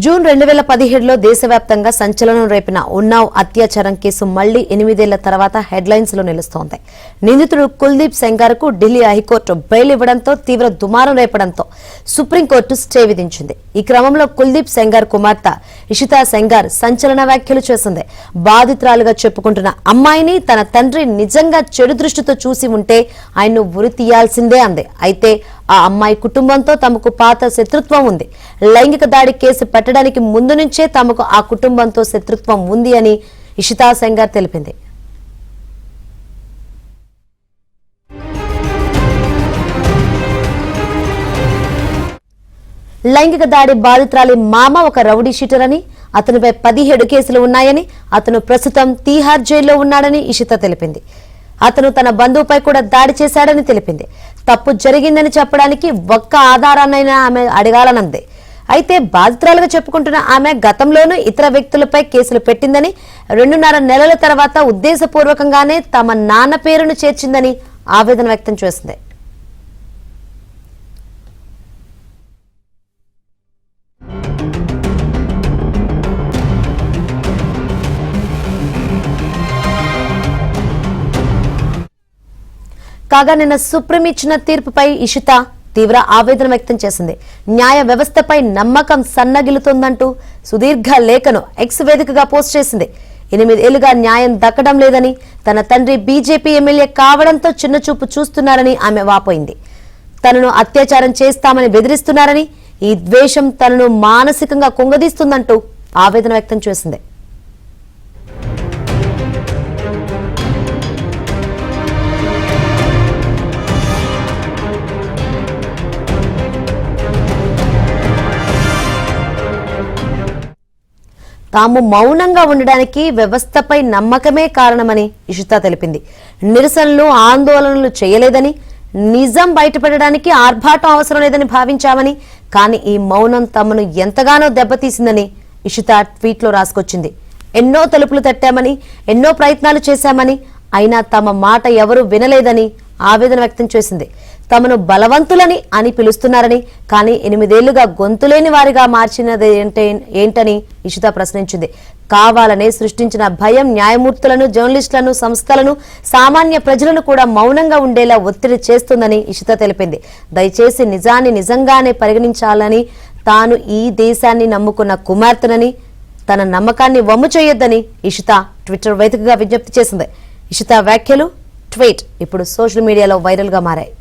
June 2017లో దేశవ్యాప్తంగా సంచలనం రేపిన ఉన్నావ్ అత్యాచారం కేసు మళ్లీ 8 ఏళ్ల తర్వాత హెడ్లైన్స్ లో నిలుస్తోంది. నిందితుడు కుల్దీప్ సెంగార్కు ఢిల్లీ హైకోర్టు బెయిల్ ఇవ్వడంతో తీవ్ర దుమారం రేపడంతో సుప్రీంకోర్టు స్టే విధించింది. ఈ క్రమంలో కుల్దీప్ సెంగార్ కుమార్తె ఇషితా సెంగార్ సంచలన వ్యాఖ్యలు చేసింది. బాధితురాలుగా చెప్పుకుంటున్న అమ్మాయిని తన తండ్రి నిజంగా చెడు దృష్టితో చూసి ఉంటే ఆయన్ను ఉరి తీయాల్సిందే అంది. అయితే ఆ అమ్మాయి కుటుంబంతో తమకు పాత శత్రుత్వం ఉంది. లైంగిక దాడి కేసు పెట్టడానికి ముందు నుంచే తమకు ఆ కుటుంబంతో శత్రుత్వం ఉంది అని ఇషితా సెంగార్ తెలిపింది. లైంగిక దాడి బాధితురాలి మామ ఒక రౌడీ షీటర్ అని, అతనిపై 17 కేసులు ఉన్నాయని, అతను ప్రస్తుతం తీహార్ జైల్లో ఉన్నాడని ఇషితా తెలిపింది. అతను తన బంధువుపై కూడా దాడి చేశాడని తెలిపింది. తప్పు జరిగిందని చెప్పడానికి ఒక్క ఆధారాన్నైనా ఆమె అడగాలనంది. అయితే బాధితురాలుగా చెప్పుకుంటున్న ఆమె గతంలోనూ ఇతర వ్యక్తులపై కేసులు పెట్టిందని, 2.5 నెలల తర్వాత ఉద్దేశపూర్వకంగానే తమ నాన్న పేరును చేర్చిందని ఆవేదన వ్యక్తం చేసింది. కాగా నిన్న సుప్రీం ఇచ్చిన తీర్పుపై ఇషితా తీవ్ర ఆవేదన వ్యక్తం చేసింది. న్యాయ వ్యవస్థపై నమ్మకం సన్నగిలుతోందంటూ సుదీర్ఘ లేఖను ఎక్స్ వేదికగా పోస్ట్ చేసింది. 8 ఏళ్లుగా న్యాయం దక్కడం లేదని, తన తండ్రి బీజేపీ ఎమ్మెల్యే కావడంతో చిన్నచూపు చూస్తున్నారని ఆమె వాపోయింది. తనను అత్యాచారం చేస్తామని బెదిరిస్తున్నారని, ఈ ద్వేషం తనను మానసికంగా కుంగదీస్తుందంటూ ఆవేదన వ్యక్తం చేసింది. తాము మౌనంగా ఉండడానికి వ్యవస్థపై నమ్మకమే కారణమని ఇషితా తెలిపింది. నిరసనలు ఆందోళనలు చేయలేదని, నిజం బయటపడడానికి ఆర్భాటం అవసరం లేదని భావించామని, కానీ ఈ మౌనం తమను ఎంతగానో దెబ్బతీసిందని ఇషితా ట్వీట్లో రాసుకొచ్చింది. ఎన్నో తలుపులు తట్టామని, ఎన్నో ప్రయత్నాలు చేశామని, అయినా తమ మాట ఎవరూ వినలేదని ఆవేదన వ్యక్తం చేసింది. తమను బలవంతులని అని పిలుస్తున్నారని, కానీ 8 ఏళ్లుగా గొంతులేని వారిగా మార్చినది ఏంటని ఇషితా ప్రశ్నించింది. కావాలనే సృష్టించిన భయం న్యాయమూర్తులను, జర్నలిస్టులను, సంస్థలను, సామాన్య ప్రజలను కూడా మౌనంగా ఉండేలా ఒత్తిడి చేస్తుందని ఇషితా తెలిపింది. దయచేసి నిజాన్ని నిజంగానే పరిగణించాలని, తాను ఈ దేశాన్ని నమ్ముకున్న కుమార్తెనని, తన నమ్మకాన్ని వమ్ము చేయొద్దని ఇషితా ట్విట్టర్ వేదికగా విజ్ఞప్తి చేసింది. ఇషితా వ్యాఖ్యలు, ట్వీట్ ఇప్పుడు సోషల్ మీడియాలో వైరల్ గా మారాయి.